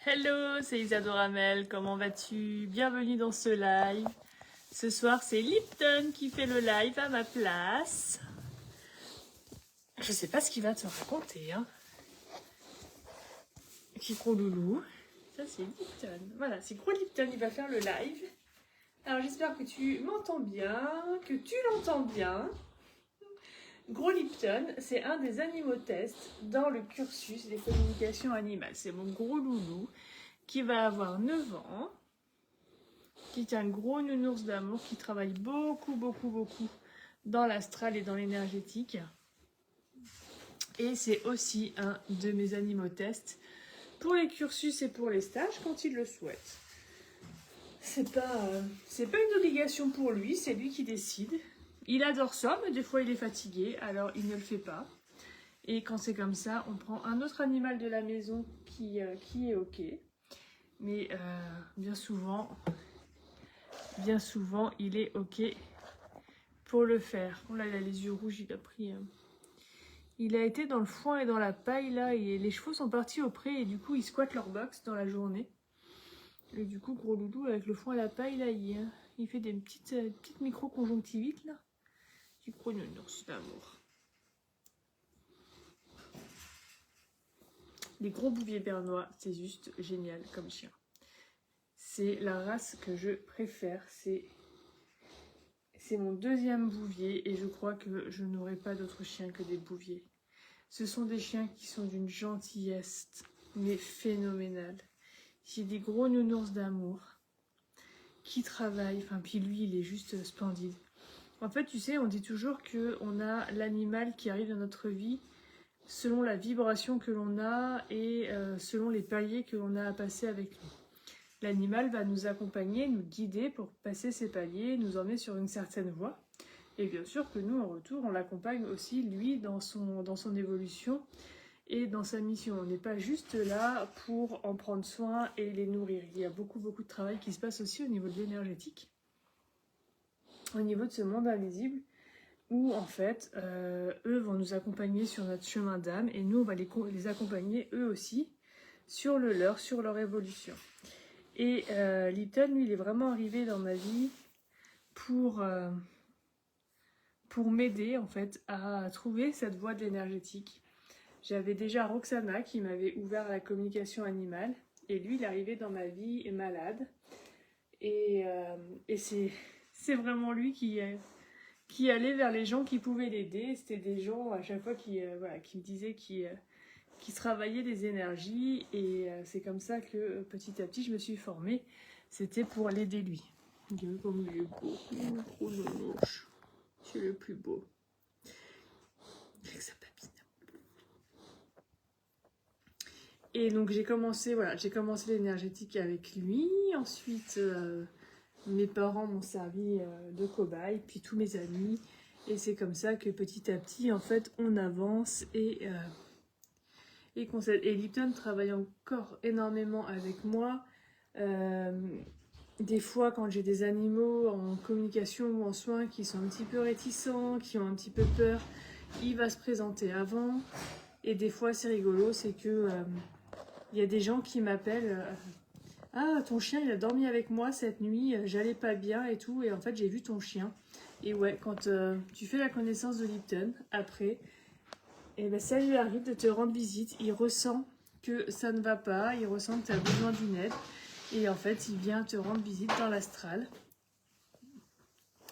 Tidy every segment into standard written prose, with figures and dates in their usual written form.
Hello, c'est Isadora Mel, comment vas-tu? Bienvenue dans ce live. Ce soir, c'est Lipton qui fait le live à ma place. Je sais pas ce qu'il va te raconter, hein. Qui gros loulou. Ça, c'est Lipton. Voilà, c'est gros Lipton, il va faire le live. Alors, j'espère que tu m'entends bien, que tu l'entends bien. Gros Lipton, c'est un des animaux tests dans le cursus des communications animales. C'est mon gros loulou qui va avoir 9 ans, qui est un gros nounours d'amour, qui travaille beaucoup dans l'astral et dans l'énergétique. Et c'est aussi un de mes animaux tests pour les cursus et pour les stages quand il le souhaite. C'est pas une obligation pour lui, c'est lui qui décide. Il adore ça, mais des fois il est fatigué, alors il ne le fait pas. Et quand c'est comme ça, on prend un autre animal de la maison qui est ok. Mais bien souvent, il est ok pour le faire. Oh là, il a les yeux rouges, il a pris... Il a été dans le foin et dans la paille, là, et les chevaux sont partis au pré, et du coup, ils squattent leur box dans la journée. Et du coup, gros loulou, avec le foin et la paille, là, il fait des petites micro-conjonctivites, là. Du gros nounours d'amour. Les gros bouviers bernois, c'est juste génial comme chien. C'est la race que je préfère, c'est mon deuxième bouvier et je crois que je n'aurai pas d'autres chiens que des bouviers. Ce sont des chiens qui sont d'une gentillesse, mais phénoménale. C'est des gros nounours d'amour qui travaillent, enfin puis lui il est juste splendide. En fait tu sais, on dit toujours qu'on a l'animal qui arrive dans notre vie selon la vibration que l'on a et selon les paliers que l'on a à passer avec lui. L'animal va nous accompagner, nous guider pour passer ces paliers, nous emmener sur une certaine voie. Et bien sûr que nous, en retour, on l'accompagne aussi, lui, dans son évolution et dans sa mission. On n'est pas juste là pour en prendre soin et les nourrir. Il y a beaucoup de travail qui se passe aussi au niveau de l'énergétique, au niveau de ce monde invisible, où en fait, eux vont nous accompagner sur notre chemin d'âme et nous, on va les accompagner eux aussi sur le leur, sur leur évolution. Et Lipton, lui, il est vraiment arrivé dans ma vie pour m'aider en fait à trouver cette voie de l'énergétique. J'avais déjà Roxana qui m'avait ouvert à la communication animale et lui, il est arrivé dans ma vie malade. Et c'est vraiment lui qui allait vers les gens qui pouvaient l'aider. C'était des gens à chaque fois qui me disaient qui travaillait les énergies et c'est comme ça que petit à petit je me suis formée. C'était pour l'aider lui. Comme il est beau, il est trop nounours. C'est le plus beau. Avec sa papine. Et donc j'ai commencé l'énergétique avec lui. Ensuite mes parents m'ont servi de cobaye, puis tous mes amis. Et c'est comme ça que petit à petit en fait on avance et Lipton travaille encore énormément avec moi. Des fois, quand j'ai des animaux en communication ou en soins qui sont un petit peu réticents, qui ont un petit peu peur, il va se présenter avant. Et des fois, c'est rigolo, c'est que y a des gens qui m'appellent ah, ton chien, il a dormi avec moi cette nuit, j'allais pas bien et tout. Et en fait, j'ai vu ton chien. Et ouais, quand tu fais la connaissance de Lipton, après... Et ben ça lui arrive de te rendre visite, il ressent que ça ne va pas, il ressent que tu as besoin d'une aide et en fait il vient te rendre visite dans l'astral.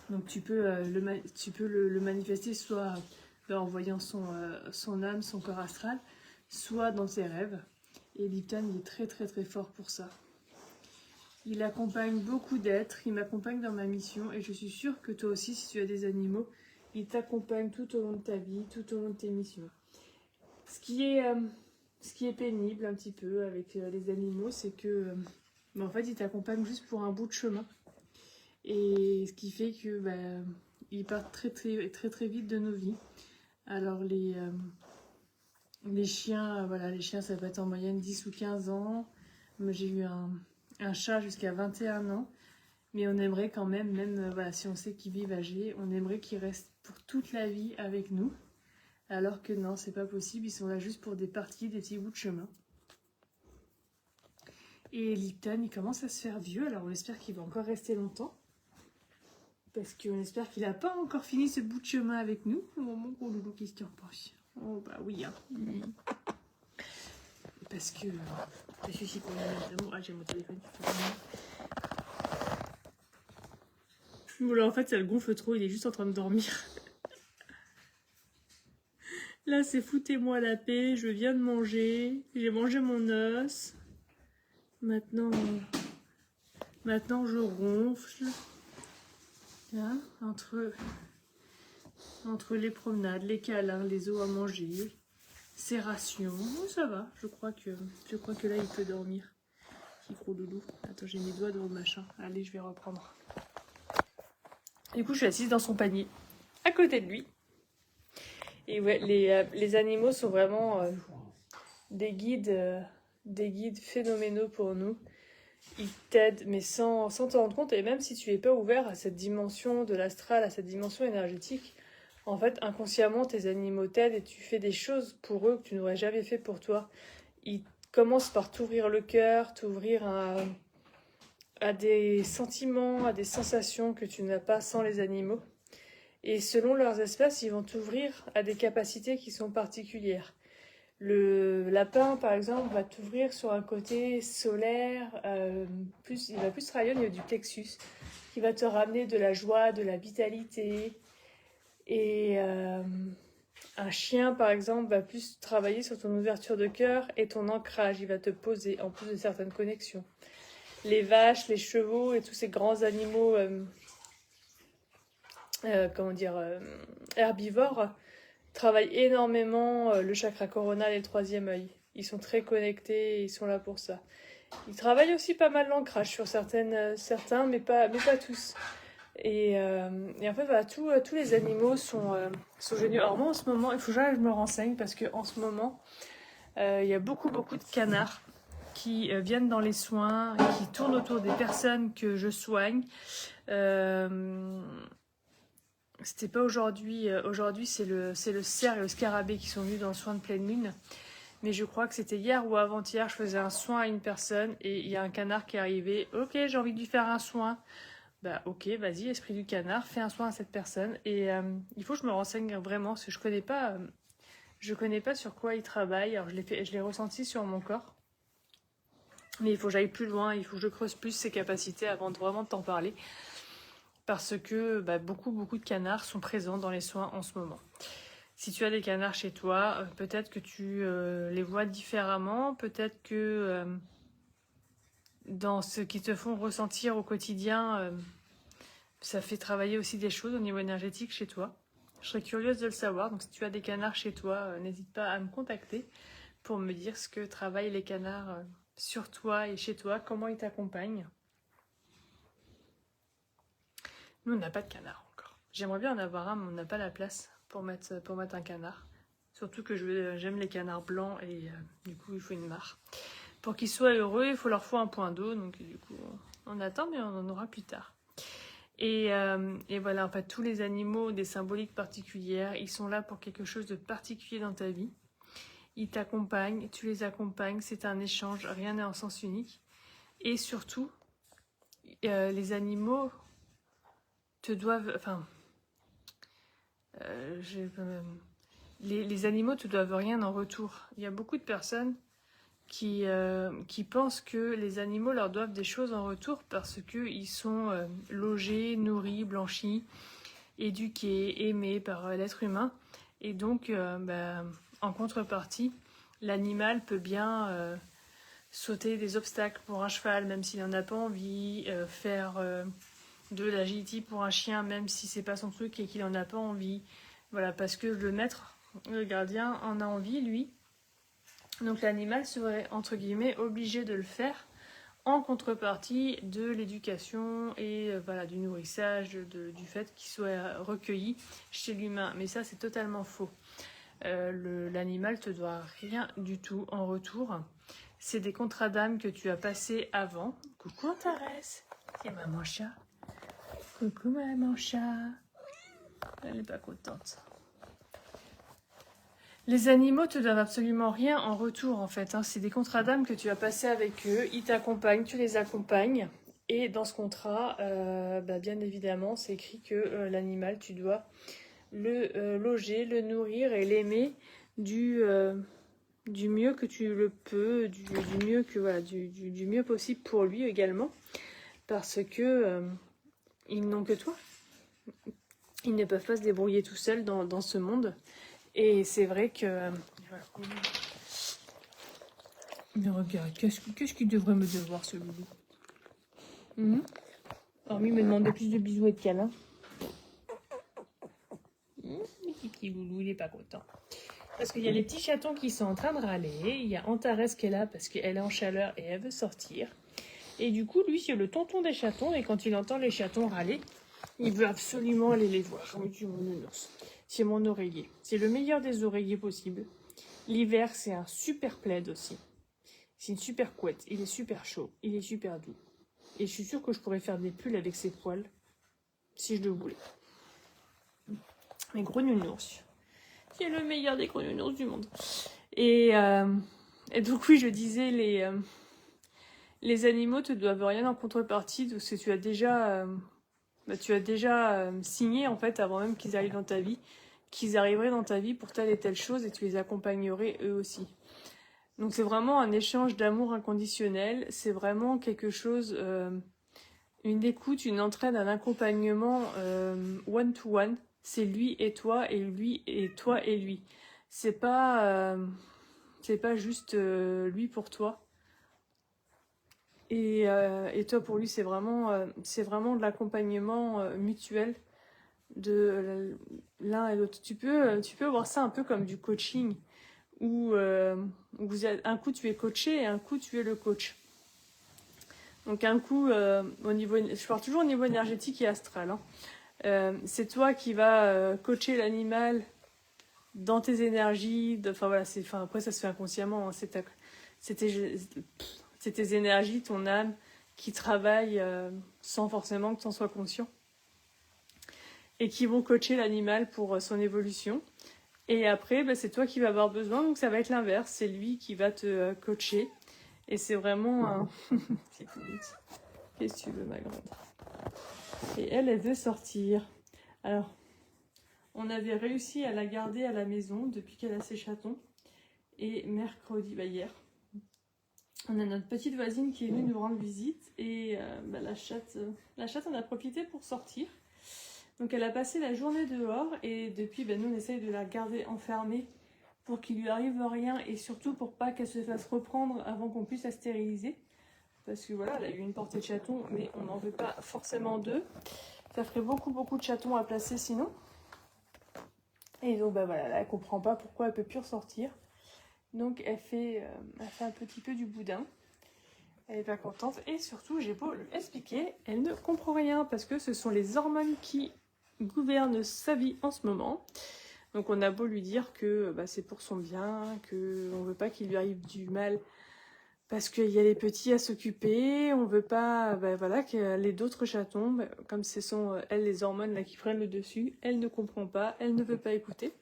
Donc tu peux le manifester soit en voyant son âme, son corps astral, soit dans tes rêves. Et Lipton il est très fort pour ça. Il accompagne beaucoup d'êtres, il m'accompagne dans ma mission et je suis sûre que toi aussi si tu as des animaux, il t'accompagne tout au long de ta vie, tout au long de tes missions. Ce qui est pénible un petit peu avec les animaux, c'est que en fait, ils t'accompagnent juste pour un bout de chemin. Et ce qui fait que ils partent très vite de nos vies. Alors les chiens, les chiens ça peut être en moyenne 10 ou 15 ans. Moi j'ai eu un chat jusqu'à 21 ans. Mais on aimerait quand même si on sait qu'ils vivent âgés, on aimerait qu'ils restent pour toute la vie avec nous. Alors que non, c'est pas possible, ils sont là juste pour des parties, des petits bouts de chemin. Et Lipton, il commence à se faire vieux, alors on espère qu'il va encore rester longtemps. Parce qu'on espère qu'il n'a pas encore fini ce bout de chemin avec nous. Oh, mon gros loulou, qu'est-ce que tu en penses? Oh bah oui, hein. Parce que si pour l'amour. Ah, j'ai mon téléphone qui fait voilà, en fait, ça le gonfle trop, il est juste en train de dormir. Là, c'est foutez-moi la paix, je viens de manger, j'ai mangé mon os. Maintenant, je ronfle. Là, entre les promenades, les câlins, les os à manger, ses rations, ça va. Je crois que là, il peut dormir. Petit gros doudou. Attends, j'ai mes doigts dans le machin. Allez, je vais reprendre. Du coup, je suis assise dans son panier, à côté de lui. Et ouais, les animaux sont vraiment des guides phénoménaux pour nous. Ils t'aident, mais sans te rendre compte. Et même si tu n'es pas ouvert à cette dimension de l'astral, à cette dimension énergétique, en fait, inconsciemment, tes animaux t'aident et tu fais des choses pour eux que tu n'aurais jamais fait pour toi. Ils commencent par t'ouvrir le cœur, t'ouvrir à des sentiments, à des sensations que tu n'as pas sans les animaux. Et selon leurs espèces, ils vont t'ouvrir à des capacités qui sont particulières. Le lapin, par exemple, va t'ouvrir sur un côté solaire, il va plus travailler au niveau du plexus, qui va te ramener de la joie, de la vitalité. Et un chien, par exemple, va plus travailler sur ton ouverture de cœur et ton ancrage. Il va te poser, en plus de certaines connexions. Les vaches, les chevaux et tous ces grands animaux herbivores travaillent énormément le chakra coronal et le troisième œil. Ils sont très connectés et ils sont là pour ça. Ils travaillent aussi pas mal l'ancrage sur certains, mais pas tous. Et en fait, voilà, tous les animaux sont géniaux. Alors moi, en ce moment, il faut que je me renseigne parce qu'en ce moment, il y a beaucoup de canards qui viennent dans les soins, qui tournent autour des personnes que je soigne. C'était pas aujourd'hui. Aujourd'hui, c'est le cerf et le scarabée qui sont venus dans le soin de pleine lune. Mais je crois que c'était hier ou avant-hier, je faisais un soin à une personne et il y a un canard qui est arrivé. Ok, j'ai envie de lui faire un soin. Bah ok, vas-y, esprit du canard, fais un soin à cette personne. Et il faut que je me renseigne vraiment parce que je connais pas sur quoi il travaille. Alors je l'ai ressenti sur mon corps. Mais il faut que j'aille plus loin, il faut que je creuse plus ses capacités avant de vraiment t'en parler. Parce que beaucoup de canards sont présents dans les soins en ce moment. Si tu as des canards chez toi, peut-être que tu les vois différemment, peut-être que dans ce qu'ils te font ressentir au quotidien, ça fait travailler aussi des choses au niveau énergétique chez toi. Je serais curieuse de le savoir, donc si tu as des canards chez toi, n'hésite pas à me contacter pour me dire ce que travaillent les canards sur toi et chez toi, comment ils t'accompagnent. Nous, on n'a pas de canard encore. J'aimerais bien en avoir un, mais on n'a pas la place pour mettre un canard. Surtout que j'aime les canards blancs et du coup, il faut une mare. Pour qu'ils soient heureux, il leur faut un point d'eau. Donc du coup, on attend, mais on en aura plus tard. Et voilà, en fait, tous les animaux ont des symboliques particulières. Ils sont là pour quelque chose de particulier dans ta vie. Ils t'accompagnent, tu les accompagnes. C'est un échange, rien n'est en sens unique. Et surtout, les animaux te doivent... Enfin, les animaux te doivent rien en retour. Il y a beaucoup de personnes qui pensent que les animaux leur doivent des choses en retour parce qu'ils sont logés, nourris, blanchis, éduqués, aimés par l'être humain. Et donc, en contrepartie, l'animal peut bien sauter des obstacles pour un cheval, même s'il n'en a pas envie, faire de l'agility pour un chien, même si c'est pas son truc et qu'il n'en a pas envie. Voilà, parce que le maître, le gardien, en a envie, lui. Donc l'animal serait, entre guillemets, obligé de le faire en contrepartie de l'éducation et du nourrissage, du fait qu'il soit recueilli chez l'humain. Mais ça, c'est totalement faux. L'animal te doit rien du tout en retour. C'est des contrats d'âme que tu as passés avant. Coucou Antares, c'est maman chat. Coucou maman chat. Elle n'est pas contente. Les animaux te donnent absolument rien en retour en fait, hein. C'est des contrats d'âme que tu as passés avec eux, ils t'accompagnent, tu les accompagnes. Et dans ce contrat, bien évidemment, c'est écrit que l'animal, tu dois le loger, le nourrir et l'aimer du mieux que tu le peux, du mieux que voilà, du mieux possible pour lui également, parce que ils n'ont que toi. Ils ne peuvent pas se débrouiller tout seuls dans ce monde. Et c'est vrai que... Mais regarde, qu'est-ce qu'il devrait me devoir, ce loulou? Hormis me demander plus de bisous et de câlins. Petit loulou, il est pas content. Parce qu'il y a les petits chatons qui sont en train de râler. Il y a Antares qui est là parce qu'elle est en chaleur et elle veut sortir. Et du coup, lui, c'est le tonton des chatons. Et quand il entend les chatons râler, il veut absolument aller les voir. Oui, c'est mon nounours. C'est mon oreiller. C'est le meilleur des oreillers possible. L'hiver, c'est un super plaid aussi. C'est une super couette. Il est super chaud. Il est super doux. Et je suis sûre que je pourrais faire des pulls avec ses poils. Si je le voulais. Mais gros nounours. C'est le meilleur des gros nounours du monde. Et donc oui, je disais, les animaux te doivent rien en contrepartie de ce que tu as déjà signé en fait avant même qu'ils arrivent dans ta vie, qu'ils arriveraient dans ta vie pour telle et telle chose et tu les accompagnerais eux aussi. Donc c'est vraiment un échange d'amour inconditionnel, c'est vraiment quelque chose, une écoute, une entraide, un accompagnement one-to-one. C'est lui et toi et lui et toi et lui. C'est pas juste lui pour toi. Et toi pour lui, c'est vraiment de l'accompagnement mutuel de l'un et l'autre. Tu peux voir ça un peu comme du coaching où un coup tu es coaché et un coup tu es le coach. Donc un coup, je parle toujours au niveau énergétique et astral, hein. C'est toi qui vas coacher l'animal dans tes énergies. Après ça se fait inconsciemment, hein, c'est tes énergies, ton âme qui travaillent sans forcément que tu en sois conscient. Et qui vont coacher l'animal pour son évolution. Et après, c'est toi qui vas avoir besoin, donc ça va être l'inverse. C'est lui qui va te coacher. Et c'est vraiment... Qu'est-ce que tu veux, ma grande? Et elle veut sortir. Alors, on avait réussi à la garder à la maison depuis qu'elle a ses chatons. Et mercredi, hier, on a notre petite voisine qui est venue nous rendre visite. Et la chatte en a profité pour sortir. Donc elle a passé la journée dehors et depuis, nous on essaye de la garder enfermée pour qu'il lui arrive rien et surtout pour pas qu'elle se fasse reprendre avant qu'on puisse la stériliser. Parce que voilà, elle a eu une portée de chatons, mais on n'en veut pas forcément deux. Ça ferait beaucoup de chatons à placer sinon. Et donc là, elle comprend pas pourquoi elle peut plus ressortir. Donc elle fait un petit peu du boudin. Elle est pas contente et surtout j'ai beau lui expliquer, elle ne comprend rien parce que ce sont les hormones qui gouvernent sa vie en ce moment. Donc on a beau lui dire que c'est pour son bien, qu'on veut pas qu'il lui arrive du mal parce qu'il y a les petits à s'occuper, on veut pas que les d'autres chatons, comme ce sont elles les hormones là qui prennent le dessus, elle ne comprend pas, elle ne veut pas écouter.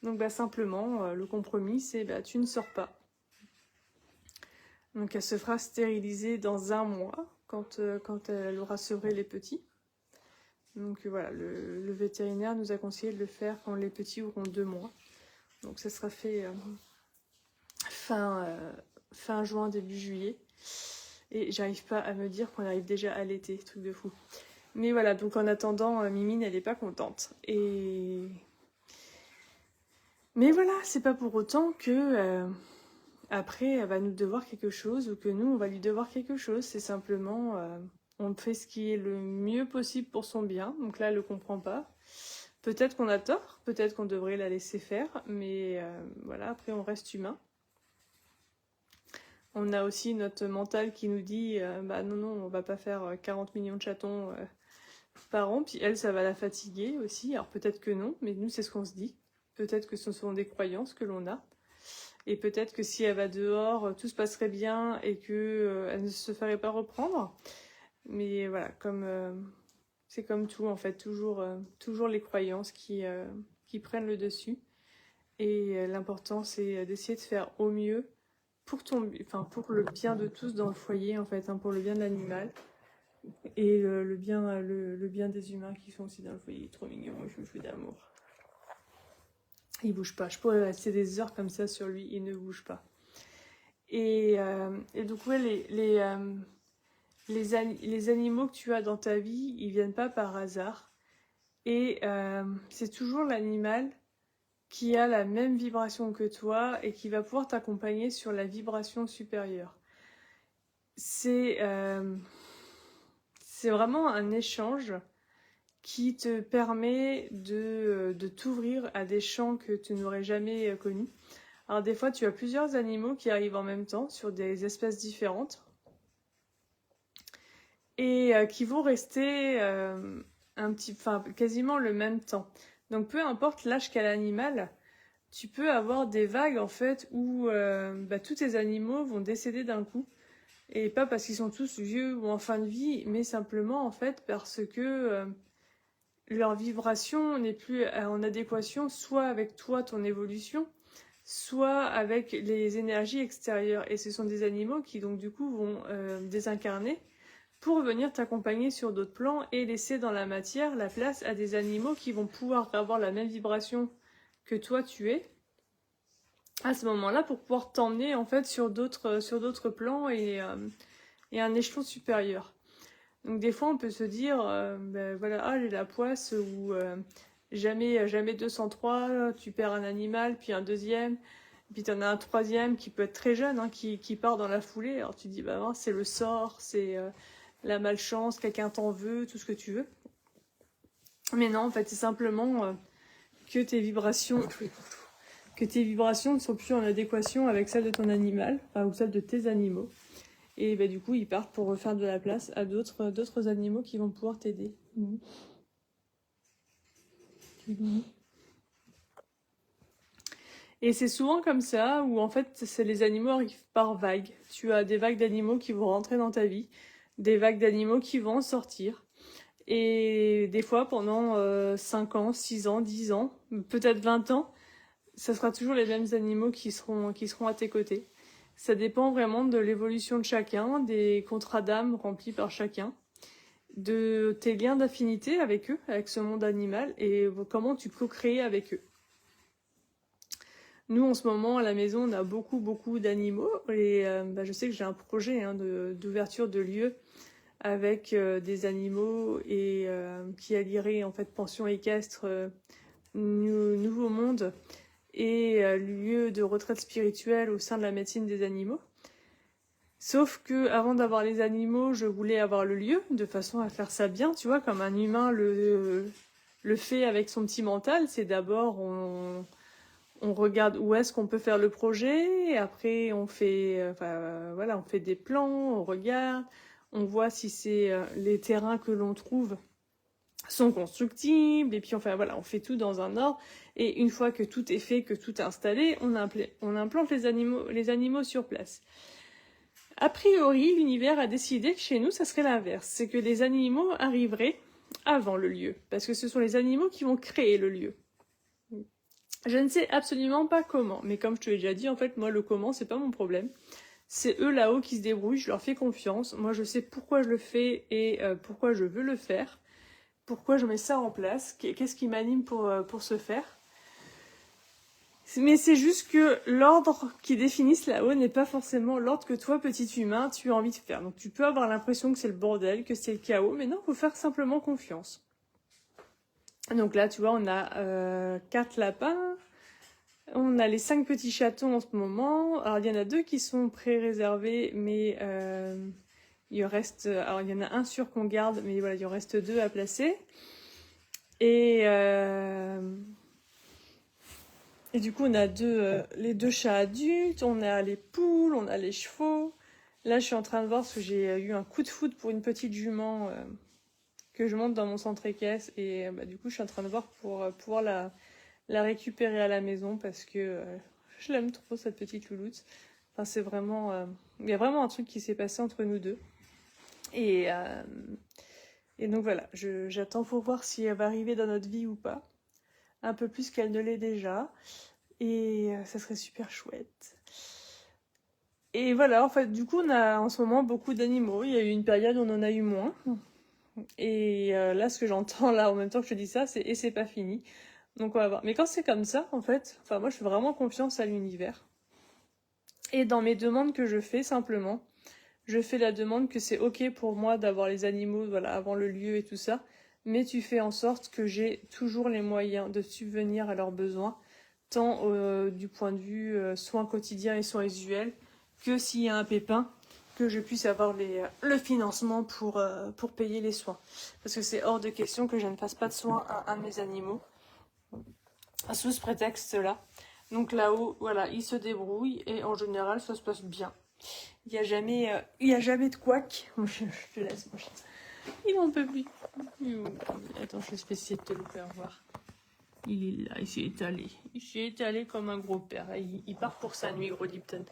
Donc simplement le compromis c'est tu ne sors pas. Donc elle se fera stériliser dans 1 mois quand elle aura sevré les petits. Donc voilà, le vétérinaire nous a conseillé de le faire quand les petits auront 2 mois. Donc ça sera fait fin juin, début juillet. Et j'arrive pas à me dire qu'on arrive déjà à l'été, truc de fou. Mais voilà, donc en attendant, Mimine, elle est pas contente. Mais voilà, c'est pas pour autant que... après, elle va nous devoir quelque chose ou que nous, on va lui devoir quelque chose. C'est simplement, on fait ce qui est le mieux possible pour son bien. Donc là, elle ne le comprend pas. Peut-être qu'on a tort, peut-être qu'on devrait la laisser faire. Mais après, on reste humain. On a aussi notre mental qui nous dit, non, on va pas faire 40 millions de chatons par an. Puis elle, ça va la fatiguer aussi. Alors peut-être que non, mais nous, c'est ce qu'on se dit. Peut-être que ce sont des croyances que l'on a. Et peut-être que si elle va dehors, tout se passerait bien et que elle ne se ferait pas reprendre. Mais voilà, c'est comme tout en fait, toujours les croyances qui prennent le dessus. et l'important c'est d'essayer de faire au mieux pour pour le bien de tous dans le foyer en fait, hein, pour le bien de l'animal et le bien des humains qui sont aussi dans le foyer. Il est trop mignon, moi je me d'amour. Il bouge pas, je pourrais rester des heures comme ça sur lui, il ne bouge pas. Et donc ouais, les animaux que tu as dans ta vie, ils viennent pas par hasard. Et c'est toujours l'animal qui a la même vibration que toi et qui va pouvoir t'accompagner sur la vibration supérieure. C'est vraiment un échange qui te permet de t'ouvrir à des champs que tu n'aurais jamais connus. Alors des fois, tu as plusieurs animaux qui arrivent en même temps sur des espèces différentes et qui vont rester quasiment le même temps. Donc peu importe l'âge qu'a l'animal, tu peux avoir des vagues en fait où tous tes animaux vont décéder d'un coup. Et pas parce qu'ils sont tous vieux ou en fin de vie, mais simplement en fait parce que leur vibration n'est plus en adéquation soit avec toi, ton évolution, soit avec les énergies extérieures. Et ce sont des animaux qui donc du coup vont désincarner pour venir t'accompagner sur d'autres plans et laisser dans la matière la place à des animaux qui vont pouvoir avoir la même vibration que toi tu es à ce moment-là pour pouvoir t'emmener en fait sur d'autres plans et un échelon supérieur. Donc des fois on peut se dire voilà, j'ai la poisse ou jamais 203, tu perds un animal puis un deuxième, puis t'en as un troisième qui peut être très jeune, hein, qui part dans la foulée. Alors tu dis c'est le sort, c'est la malchance, quelqu'un t'en veut, tout ce que tu veux. Mais non, en fait, c'est simplement que tes vibrations ne sont plus en adéquation avec celles de ton animal, ou celles de tes animaux. Et du coup, ils partent pour refaire de la place à d'autres animaux qui vont pouvoir t'aider. Et c'est souvent comme ça, où en fait, les animaux arrivent par vagues. Tu as des vagues d'animaux qui vont rentrer dans ta vie, des vagues d'animaux qui vont en sortir. Et des fois, pendant 5 ans, 6 ans, 10 ans, peut-être 20 ans, ça sera toujours les mêmes animaux qui seront à tes côtés. Ça dépend vraiment de l'évolution de chacun, des contrats d'âme remplis par chacun, de tes liens d'affinité avec eux, avec ce monde animal, et comment tu peux créer avec eux. Nous, en ce moment, à la maison, on a beaucoup d'animaux, et je sais que j'ai un projet d'ouverture de lieux avec des animaux et qui allierait en fait pension équestre, nouveau monde et lieu de retraite spirituelle au sein de la médecine des animaux. Sauf que avant d'avoir les animaux, je voulais avoir le lieu de façon à faire ça bien, tu vois, comme un humain le fait avec son petit mental. C'est d'abord on regarde où est-ce qu'on peut faire le projet, et après on fait on fait des plans, on regarde. On voit si les terrains que l'on trouve sont constructibles, et puis on fait tout dans un ordre. Et une fois que tout est fait, que tout est installé, on implante les animaux sur place. A priori, l'univers a décidé que chez nous, ça serait l'inverse. C'est que les animaux arriveraient avant le lieu, parce que ce sont les animaux qui vont créer le lieu. Je ne sais absolument pas comment, mais comme je te l'ai déjà dit, en fait, moi, le comment, c'est pas mon problème. C'est eux là-haut qui se débrouillent, je leur fais confiance. Moi, je sais pourquoi je le fais et pourquoi je veux le faire. Pourquoi je mets ça en place. Qu'est-ce qui m'anime pour ce faire. Mais c'est juste que l'ordre qui définissent là-haut n'est pas forcément l'ordre que toi, petit humain, tu as envie de faire. Donc tu peux avoir l'impression que c'est le bordel, que c'est le chaos, mais non, il faut faire simplement confiance. Donc là, tu vois, on a 4 lapins. On a les 5 petits chatons en ce moment. Alors, il y en a 2 qui sont pré-réservés, mais il reste... Alors, il y en a un sûr qu'on garde, mais voilà, il en reste 2 à placer. Et du coup, on a les 2 chats adultes, on a les poules, on a les chevaux. Là, je suis en train de voir, parce que j'ai eu un coup de foudre pour une petite jument que je monte dans mon centre équestre. Et du coup, je suis en train de voir pour pouvoir la récupérer à la maison, parce que je l'aime trop, cette petite louloute. Enfin, c'est vraiment... il y a vraiment un truc qui s'est passé entre nous deux. Et donc voilà, j'attends pour voir si elle va arriver dans notre vie ou pas. Un peu plus qu'elle ne l'est déjà. Et ça serait super chouette. Et voilà, en fait, du coup, on a en ce moment beaucoup d'animaux. Il y a eu une période où on en a eu moins. Et là, ce que j'entends là, en même temps que je te dis ça, c'est « et c'est pas fini ». Donc on va voir. Mais quand c'est comme ça, en fait, enfin moi je fais vraiment confiance à l'univers. Et dans mes demandes que je fais, simplement, je fais la demande que c'est ok pour moi d'avoir les animaux, voilà, avant le lieu et tout ça, mais tu fais en sorte que j'ai toujours les moyens de subvenir à leurs besoins, tant du point de vue soins quotidiens et soins usuels, que s'il y a un pépin, que je puisse avoir le financement pour payer les soins. Parce que c'est hors de question que je ne fasse pas de soins à un de mes animaux, sous ce prétexte-là. Donc là-haut, voilà, ils se débrouillent et en général, ça se passe bien. Il n'y a jamais de couac. Je te laisse, mon chien. Il m'en peut plus. Attends, je vais essayer de te le faire voir. Il est là, il s'est étalé. Il s'est étalé comme un gros père. Il part pour sa nuit, gros Lipton.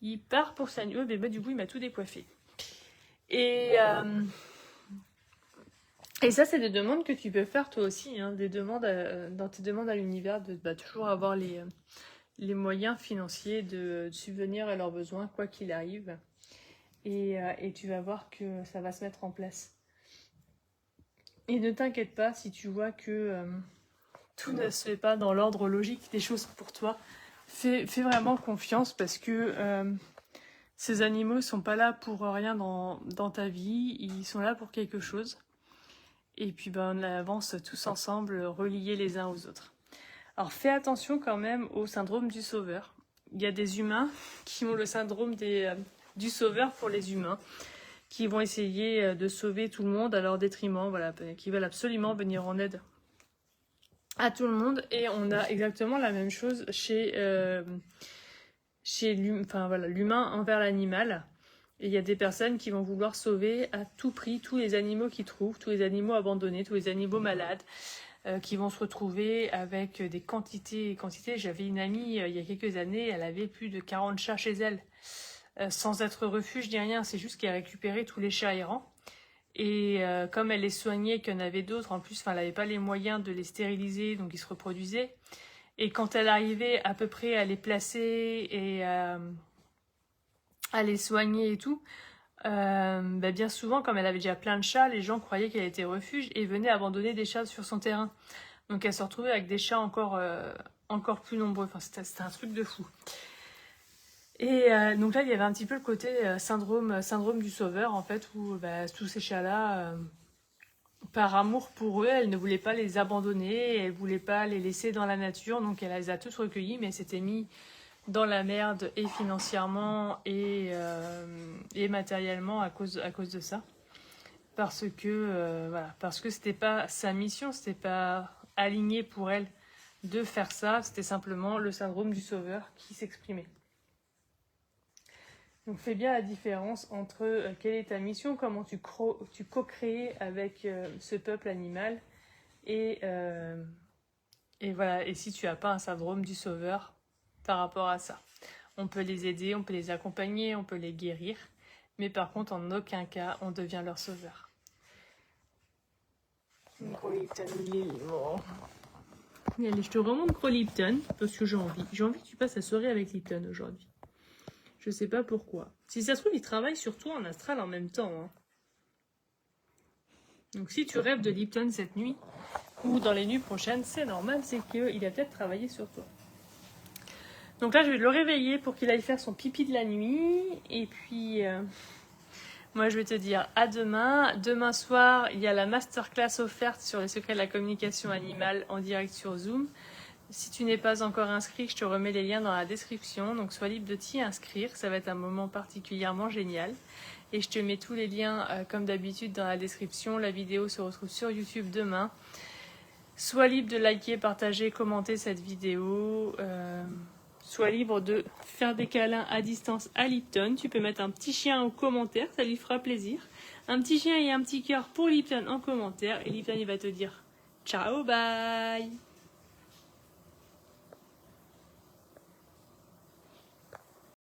Il part pour sa nuit. Oh, bébé, du coup, il m'a tout décoiffé. Et ça, c'est des demandes que tu peux faire toi aussi. Hein, des demandes dans tes demandes à l'univers, de toujours avoir les moyens financiers de subvenir à leurs besoins, quoi qu'il arrive. Et tu vas voir que ça va se mettre en place. Et ne t'inquiète pas si tu vois que tout ne se fait pas dans l'ordre logique des choses pour toi. Fais vraiment confiance parce que ces animaux ne sont pas là pour rien dans ta vie. Ils sont là pour quelque chose. Et puis on avance tous ensemble, reliés les uns aux autres. Alors fais attention quand même au syndrome du sauveur. Il y a des humains qui ont le syndrome du sauveur pour les humains, qui vont essayer de sauver tout le monde à leur détriment, voilà, qui veulent absolument venir en aide à tout le monde. Et on a exactement la même chose chez l'humain envers l'animal. Et il y a des personnes qui vont vouloir sauver à tout prix tous les animaux qu'ils trouvent, tous les animaux abandonnés, tous les animaux malades, qui vont se retrouver avec des quantités et quantités. J'avais une amie, il y a quelques années, elle avait plus de 40 chats chez elle, sans être refuge ni rien, c'est juste qu'elle récupérait tous les chats errants. Et comme elle les soignait, qu'il y en avait d'autres, en plus, elle n'avait pas les moyens de les stériliser, donc ils se reproduisaient. Et quand elle arrivait à peu près à les placer et à les soigner et tout, bien souvent, comme elle avait déjà plein de chats, les gens croyaient qu'elle était refuge et venaient abandonner des chats sur son terrain. Donc elle se retrouvait avec des chats encore plus nombreux. Enfin, c'était un truc de fou. Et donc là, il y avait un petit peu le côté syndrome du sauveur, en fait, où tous ces chats-là, par amour pour eux, elle ne voulait pas les abandonner, elle ne voulait pas les laisser dans la nature, donc elle les a tous recueillis, mais elle s'était mis dans la merde et financièrement et matériellement à cause de ça. Parce que c'était pas sa mission, c'était pas aligné pour elle de faire ça, c'était simplement le syndrome du sauveur qui s'exprimait. Donc fais bien la différence entre quelle est ta mission, comment tu co-crées avec ce peuple animal et voilà, et si tu n'as pas un syndrome du sauveur par rapport à ça. On peut les aider, on peut les accompagner, on peut les guérir, mais par contre en aucun cas on devient leur sauveur. Crolipton, il est mort. Allez, je te remonte Crolipton parce que j'ai envie. J'ai envie que tu passes la soirée avec Lipton aujourd'hui. Je sais pas pourquoi. Si ça se trouve, il travaille sur toi en astral en même temps. Hein. Donc si tu rêves de Lipton cette nuit, ou dans les nuits prochaines, c'est normal, c'est qu'il a peut-être travaillé sur toi. Donc là, je vais le réveiller pour qu'il aille faire son pipi de la nuit. Et puis, moi, je vais te dire à demain. Demain soir, il y a la masterclass offerte sur les secrets de la communication animale en direct sur Zoom. Si tu n'es pas encore inscrit, je te remets les liens dans la description. Donc, sois libre de t'y inscrire. Ça va être un moment particulièrement génial. Et je te mets tous les liens, comme d'habitude, dans la description. La vidéo se retrouve sur YouTube demain. Sois libre de liker, partager, commenter cette vidéo. Sois libre de faire des câlins à distance à Lipton. Tu peux mettre un petit chien en commentaire, ça lui fera plaisir. Un petit chien et un petit cœur pour Lipton en commentaire. Et Lipton, il va te dire ciao, bye!